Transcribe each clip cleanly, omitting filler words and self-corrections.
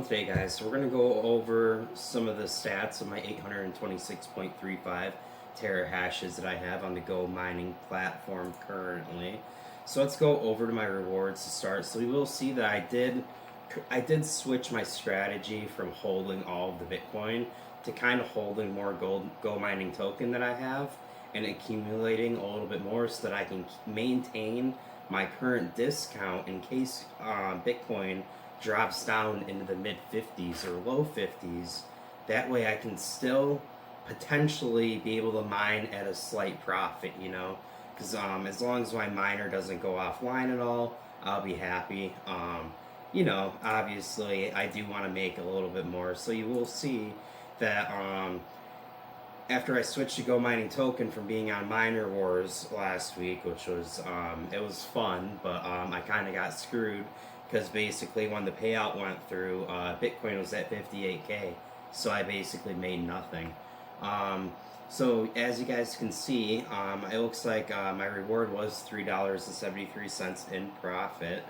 today, guys, so we're going to go over some of the stats of my 826.35 terahashes that I have on the Go mining platform currently. So let's go over to my rewards to start. So we will see that I did switch my strategy from holding all of the Bitcoin to kind of holding more Go mining token that I have and accumulating a little bit more so that I can maintain my current discount in case Bitcoin drops down into the mid 50s or low 50s. That way I can still potentially be able to mine at a slight profit, you know, because as long as my miner doesn't go offline at all, I'll be happy. You know, obviously I do want to make a little bit more, so you will see that after I switched to Go Mining Token from being on Miner Wars last week, which was, it was fun, but I kind of got screwed because basically when the payout went through, Bitcoin was at 58K, so I basically made nothing. So as you guys can see, it looks like my reward was $3.73 in profit.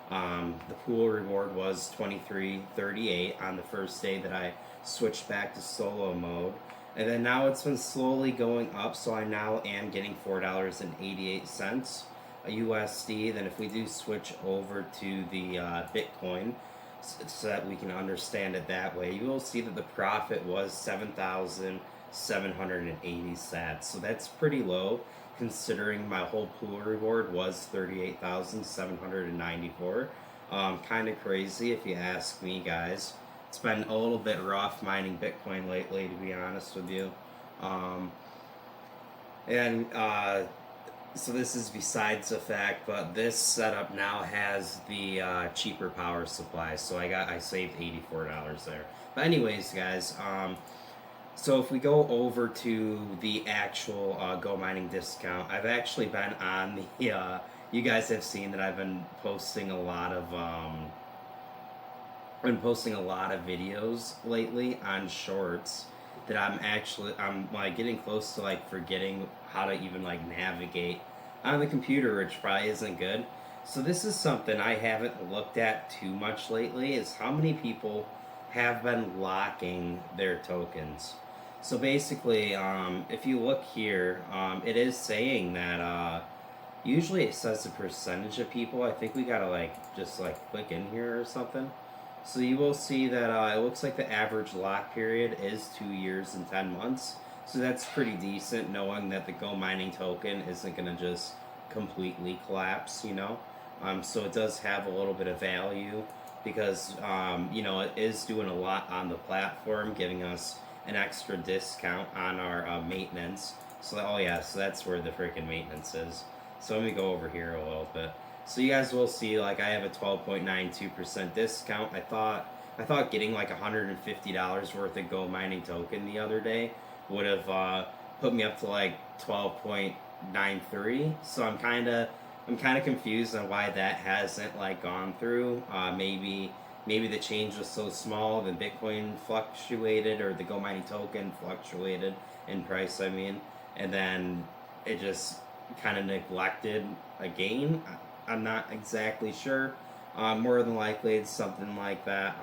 The pool reward was $23.38 on the first day that I switched back to solo mode. And then now it's been slowly going up, so I now am getting $4.88 USD. Then if we do switch over to the Bitcoin, so that we can understand it that way, you will see that the profit was 7,780 sats. So that's pretty low considering my whole pool reward was 38,794. Kind of crazy if you ask me, guys. It's been a little bit rough mining Bitcoin lately, to be honest with you. So this is besides the fact, but this setup now has the cheaper power supply, so I saved $84 there. But anyways, guys, so if we go over to the actual Go mining discount, I've actually been on the you guys have seen that I've been posting a lot of videos lately on shorts that I'm like getting close to like forgetting how to even like navigate on the computer, which probably isn't good. So this is something I haven't looked at too much lately, is how many people have been locking their tokens. So basically, if you look here, it is saying that usually it says the percentage of people. I think we gotta like just like click in here or something. So you will see that it looks like the average lock period is 2 years and 10 months. So that's pretty decent, knowing that the Go mining token isn't going to just completely collapse, you know. So it does have a little bit of value because, you know, it is doing a lot on the platform, giving us an extra discount on our maintenance. So, oh yeah, so that's where the freaking maintenance is. So let me go over here a little bit. So you guys will see, like, I have a 12.92% discount. I thought getting like $150 worth of Go mining token the other day would have put me up to like 12.93. So I'm kind of confused on why that hasn't like gone through. Maybe the change was so small, the Bitcoin fluctuated, or the Go mining token fluctuated in price. I mean, and then it just kind of neglected a gain. I'm not exactly sure. More than likely, it's something like that.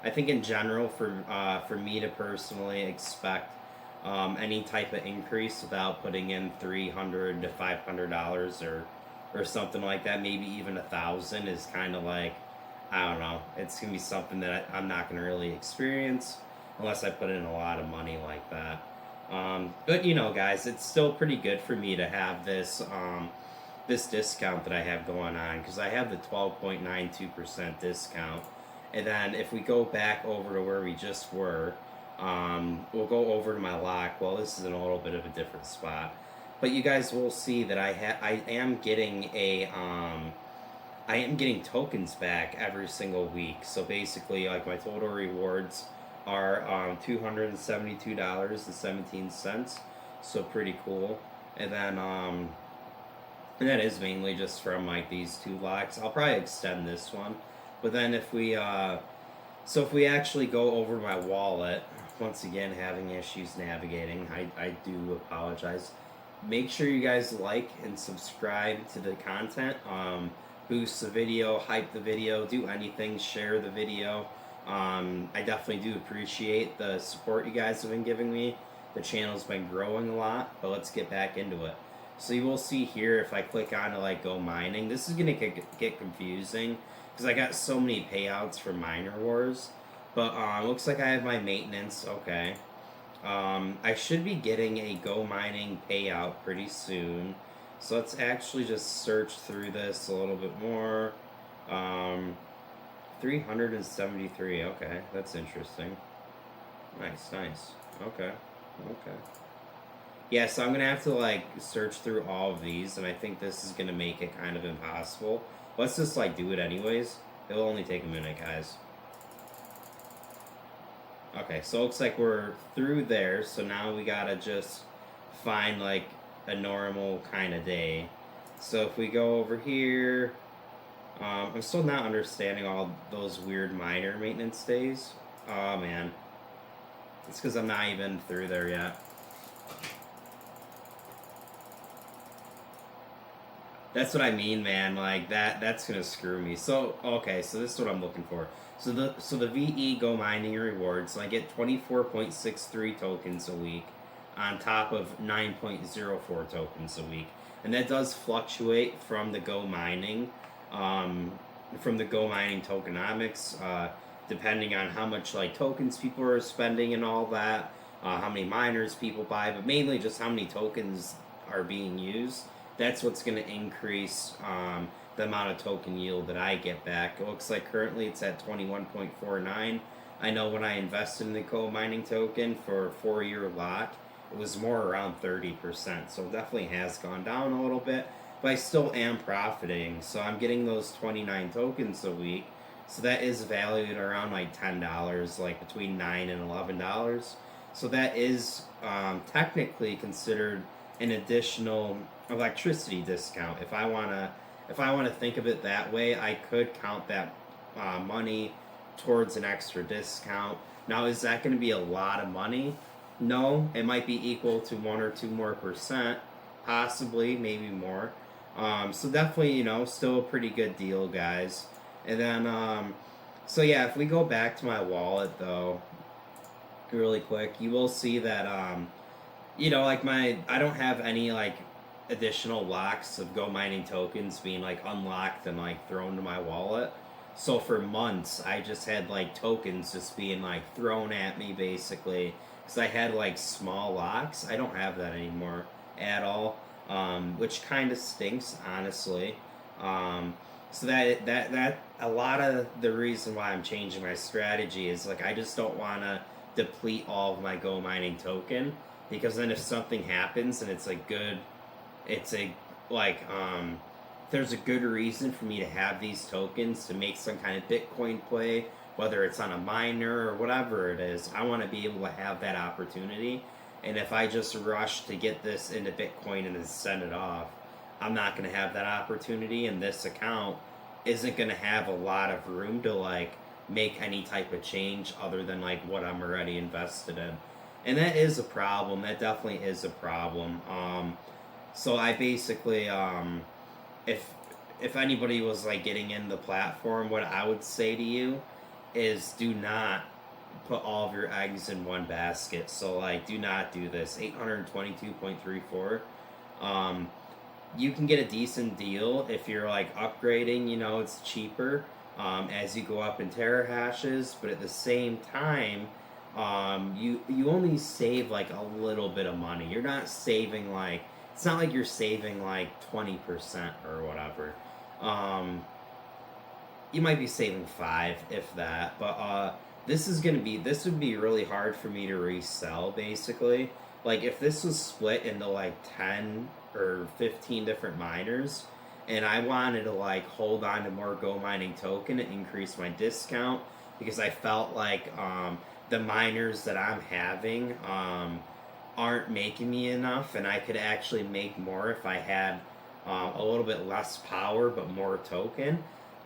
I think in general, for me to personally expect any type of increase without putting in $300 to $500 or something like that, maybe even $1,000 is kind of like, I don't know. It's gonna be something that I'm not gonna really experience unless I put in a lot of money like that. But you know, guys, it's still pretty good for me to have this. This discount that I have going on, because I have the 12.92% discount. And then if we go back over to where we just were, we'll go over to my lock. Well, this is in a little bit of a different spot, but you guys will see that I am getting tokens back every single week. So basically, like, my total rewards are $272.17. So pretty cool. And then and that is mainly just from like these two locks. I'll probably extend this one. But then if we actually go over my wallet, once again having issues navigating, I do apologize. Make sure you guys like and subscribe to the content. Boost the video, hype the video, do anything, share the video. I definitely do appreciate the support you guys have been giving me. The channel's been growing a lot, but let's get back into it. So you will see here if I click on to like go mining, this is gonna get confusing because I got so many payouts for miner wars. But looks like I have my maintenance. Okay. I should be getting a go mining payout pretty soon. So let's actually just search through this a little bit more. 373. Okay, that's interesting. Nice, nice. Okay, okay. Yeah, so I'm gonna have to like search through all of these, and I think this is gonna make it kind of impossible. Let's just like do it anyways. It'll only take a minute, guys. Okay, so it looks like we're through there, so now we gotta just find like a normal kind of day. So if we go over here, I'm still not understanding all those weird miner maintenance days. Oh man, it's because I'm not even through there yet. That's what I mean, man. Like that's gonna screw me. So okay, so this is what I'm looking for. So the VE Go mining rewards. So I get 24.63 tokens a week, on top of 9.04 tokens a week, and that does fluctuate from the Go mining, from the Go mining tokenomics, depending on how much like tokens people are spending and all that, how many miners people buy, but mainly just how many tokens are being used. That's what's going to increase the amount of token yield that I get back. It looks like currently it's at 21.49. I know when I invested in the Go mining token for a 4-year lot, it was more around 30%. So it definitely has gone down a little bit, but I still am profiting. So I'm getting those 29 tokens a week. So that is valued around like $10, like between $9 and $11. So that is technically considered an additional electricity discount. If I wanna think of it that way, I could count that money towards an extra discount. Now, is that going to be a lot of money? No, it might be equal to 1 or 2 more %, possibly, maybe more. So definitely, still a pretty good deal, guys. And then, so yeah, if we go back to my wallet though, really quick, you will see that, like I don't have any like additional locks of Go mining tokens being like unlocked and like thrown to my wallet. So for months, I just had like tokens just being like thrown at me basically because I had like small locks. I don't have that anymore at all, which kind of stinks, honestly. So that a lot of the reason why I'm changing my strategy is like I just don't want to deplete all of my Go mining token because then if something happens and it's a like there's a good reason for me to have these tokens to make some kind of Bitcoin play, whether it's on a miner or whatever it is. I want to be able to have that opportunity. And if I just rush to get this into Bitcoin and then send it off, I'm not going to have that opportunity. And this account isn't going to have a lot of room to like make any type of change other than like what I'm already invested in. And that is a problem. That definitely is a problem. So I basically, if anybody was like getting in the platform, what I would say to you is do not put all of your eggs in one basket. So like, do not do this. 822.34. You can get a decent deal if you're like upgrading. It's cheaper as you go up in terahashes, but at the same time, you only save like a little bit of money. You're not saving like it's not like you're saving like 20% or whatever. You might be saving 5 if that, but this would be really hard for me to resell basically. Like if this was split into like 10 or 15 different miners and I wanted to like hold on to more Go mining token and increase my discount because I felt like the miners that I'm having aren't making me enough and I could actually make more if I had a little bit less power but more token.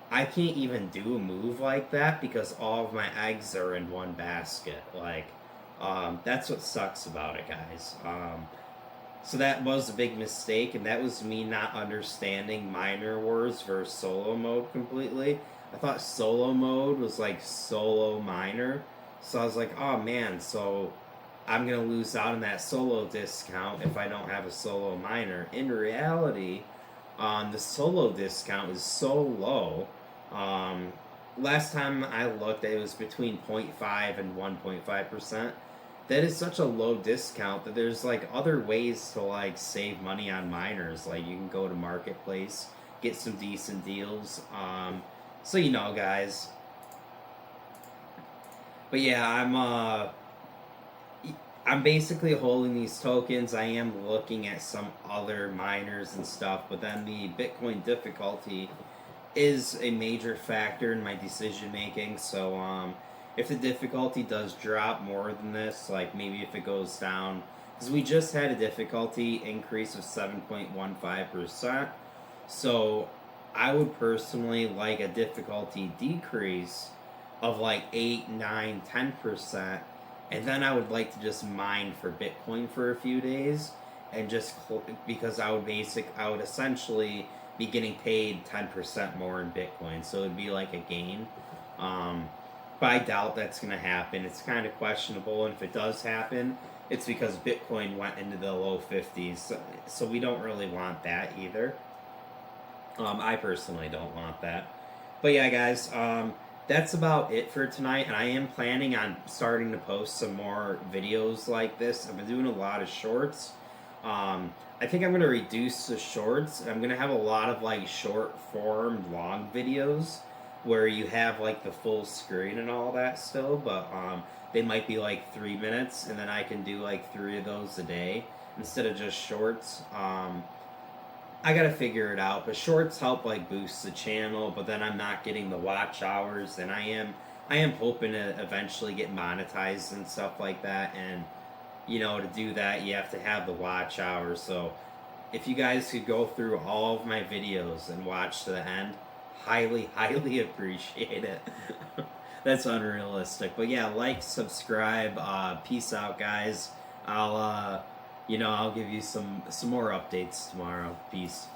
I can't even do a move like that because all of my eggs are in one basket. Like, that's what sucks about it, guys. So that was a big mistake, and that was me not understanding Miner Wars versus Solo Mode completely. I thought solo mode was like solo miner. So I was like, oh man, so I'm gonna lose out on that solo discount if I don't have a solo miner. In reality, the solo discount is so low. Um, Last time I looked, it was between 0.5 and 1.5%. That is such a low discount that there's like other ways to like save money on miners. Like you can go to marketplace, get some decent deals. So you know, guys. But yeah, I'm basically holding these tokens. I am looking at some other miners and stuff, but then the Bitcoin difficulty is a major factor in my decision making. So if the difficulty does drop more than this, like maybe if it goes down, because we just had a difficulty increase of 7.15%. So I would personally like a difficulty decrease of like 8, 9, 10%, and then I would like to just mine for Bitcoin for a few days, and just because I would essentially be getting paid 10% more in Bitcoin, so it'd be like a gain. Um, but I doubt that's gonna happen. It's kind of questionable, and if it does happen, it's because Bitcoin went into the low 50s, so we don't really want that either. I personally don't want that. But yeah, guys, that's about it for tonight. And I am planning on starting to post some more videos like this. I've been doing a lot of shorts. I think I'm going to reduce the shorts. I'm going to have a lot of like short form, long videos where you have like the full screen and all that still. But they might be like 3 minutes. And then I can do like 3 of those a day instead of just shorts. I gotta figure it out, but shorts help like boost the channel, but then I'm not getting the watch hours, and I am hoping to eventually get monetized and stuff like that, and you know, to do that you have to have the watch hours. So if you guys could go through all of my videos and watch to the end, highly, highly appreciate it. That's unrealistic. But yeah, like, subscribe, peace out guys. I'll give you some more updates tomorrow. Peace.